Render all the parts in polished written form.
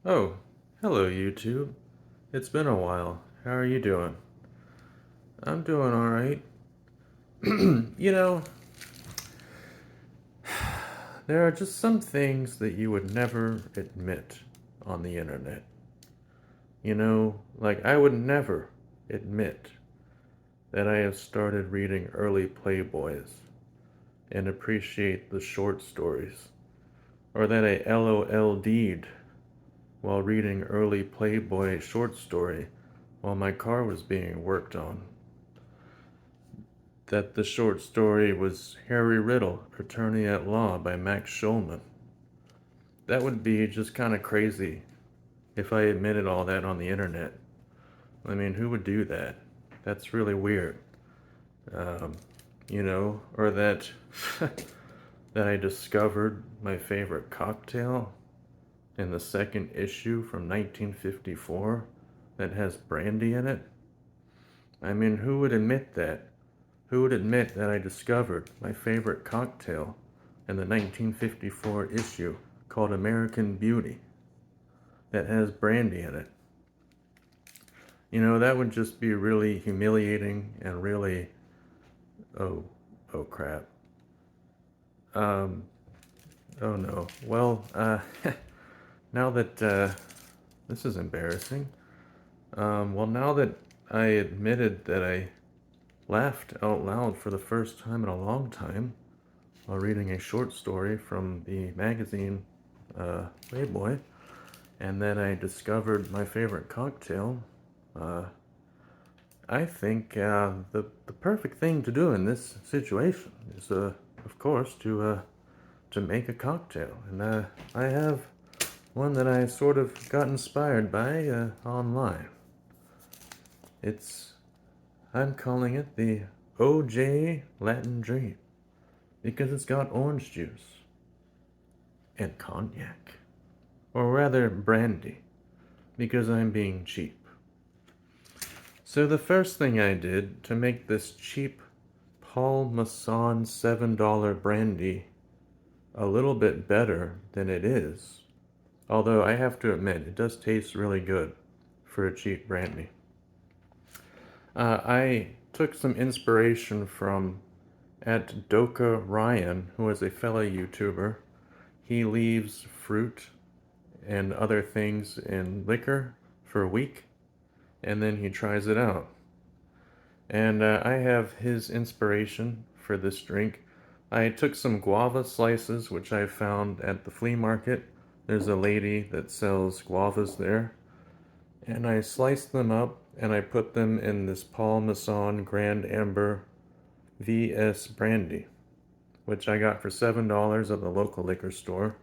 Oh, hello YouTube. It's been a while. How are you doing? I'm doing alright. You know, there are just some things that you would never admit on the internet. Like I would never admit that I have started reading early Playboys and appreciate the short stories, or that I LOL'd while reading early Playboy short story while my car was being worked on. That the short story was Harry Riddle, Attorney at Law by Max Schulman. That would be just kind of crazy if I admitted all that on the internet. I mean, who would do that? That's really weird. Um, or that that I discovered my favorite cocktail in the second issue from 1954 that has brandy in it. I mean, who would admit that? Who would admit that I discovered my favorite cocktail in the 1954 issue called American Beauty that has brandy in it? That would just be really humiliating and really, oh, oh crap. Um, oh no. Well, now that, this is embarrassing. Well, now that I admitted that I laughed out loud for the first time in a long time while reading a short story from the magazine Playboy, and then I discovered my favorite cocktail. Uh, I think the perfect thing to do in this situation is, of course, to make a cocktail, and I have one that I sort of got inspired by online. It's I'm calling it the OJ Latin Dream because it's got orange juice and cognac, or rather brandy, because I'm being cheap. So the first thing I did to make this cheap Paul Masson $7 brandy a little bit better than it is, although I have to admit it does taste really good for a cheap brandy. I took some inspiration from at Doka Ryan, who is a fellow YouTuber. He leaves fruit and other things in liquor for a week, and then he tries it out. And I have his inspiration for this drink. I took some guava slices, which I found at the flea market. There's a lady that sells guavas there. And I sliced them up and I put them in this Paul Masson Grand Amber VS Brandy, which I got for $7 at the local liquor store.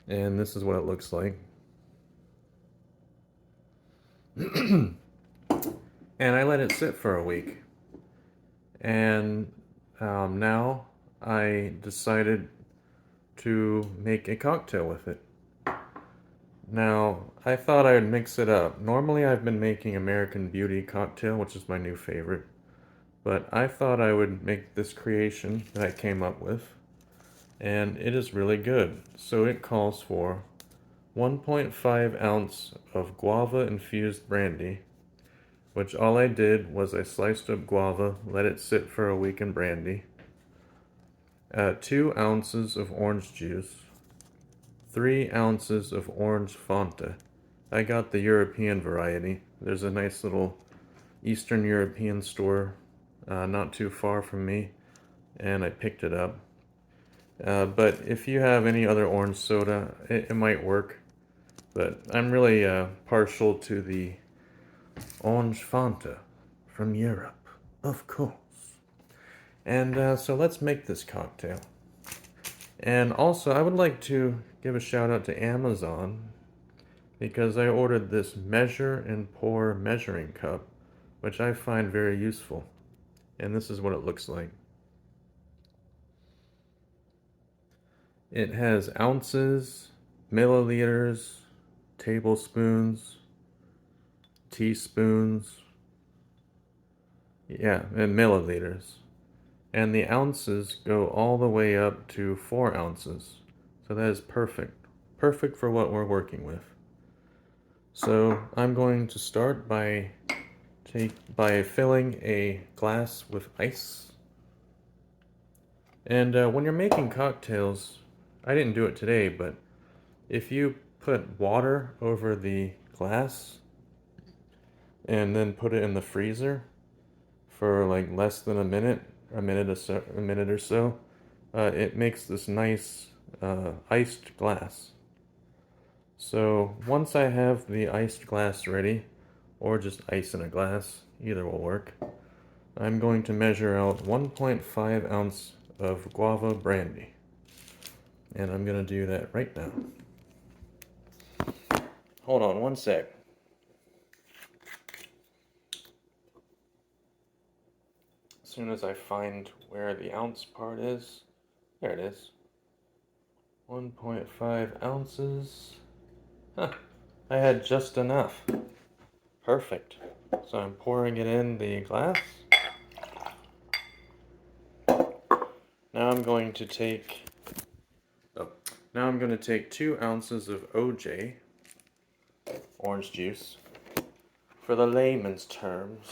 And this is what it looks like. And I let it sit for a week. And now I decided to make a cocktail with it. Now, I thought I would mix it up. Normally, I've been making American Beauty cocktail, which is my new favorite. But I thought I would make this creation that I came up with. And it is really good. So it calls for 1.5 ounce of guava infused brandy, which all I did was I sliced up guava, let it sit for a week in brandy, 2 ounces of orange juice, 3 ounces of orange Fanta. I got the European variety. There's a nice little Eastern European store not too far from me, and I picked it up. But if you have any other orange soda, it might work. But I'm really partial to the orange Fanta from Europe, of course. And so let's make this cocktail. And also, I would like to give a shout out to Amazon because I ordered this measure and pour measuring cup, which I find very useful. And this is what it looks like. It has ounces, milliliters, tablespoons, teaspoons, yeah, and milliliters. And the ounces go all the way up to 4 ounces. So that is perfect. Perfect for what we're working with. So I'm going to start by filling a glass with ice. And when you're making cocktails, I didn't do it today, but if you put water over the glass and then put it in the freezer for like less than a minute or so, it makes this nice iced glass. So once I have the iced glass ready, or just ice in a glass, either will work, I'm going to measure out 1.5 ounce of Guava brandy. And I'm going to do that right now. Hold on one sec. As soon as I find where the ounce part is, there it is. 1.5 ounces. Huh, I had just enough. Perfect. So I'm pouring it in the glass. Now I'm going to take now I'm going to take 2 ounces of OJ, orange juice, for the layman's terms.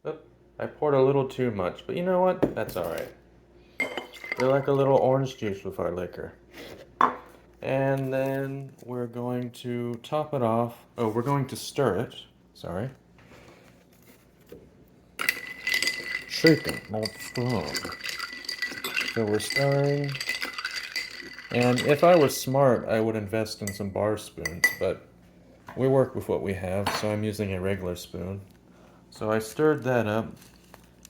Oh, I poured a little too much, but you know what? That's alright. We like a little orange juice with our liquor. And then we're going to top it off. Oh, we're going to stir it. Sorry. Shaken, not stirred. So we're stirring. And if I was smart, I would invest in some bar spoons, but we work with what we have, so I'm using a regular spoon. So I stirred that up,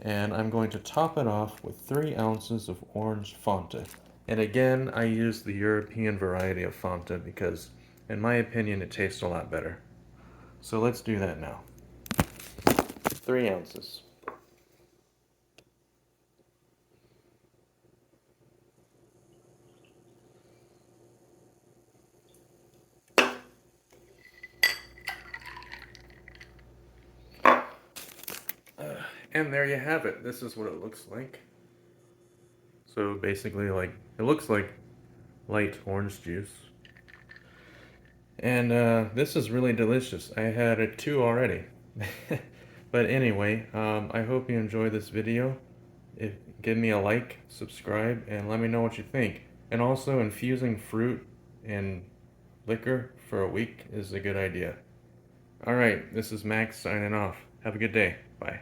and I'm going to top it off with 3 ounces of orange Fanta. And again, I use the European variety of Fanta because, in my opinion, it tastes a lot better. So let's do that now. 3 ounces. And there you have it. This is what it looks like. So basically, like, it looks like light orange juice. And this is really delicious. I had it 2 already. But anyway, I hope you enjoyed this video. Give me a like, subscribe, and let me know what you think. And also, infusing fruit in liquor for a week is a good idea. Alright, this is Max signing off. Have a good day. Bye.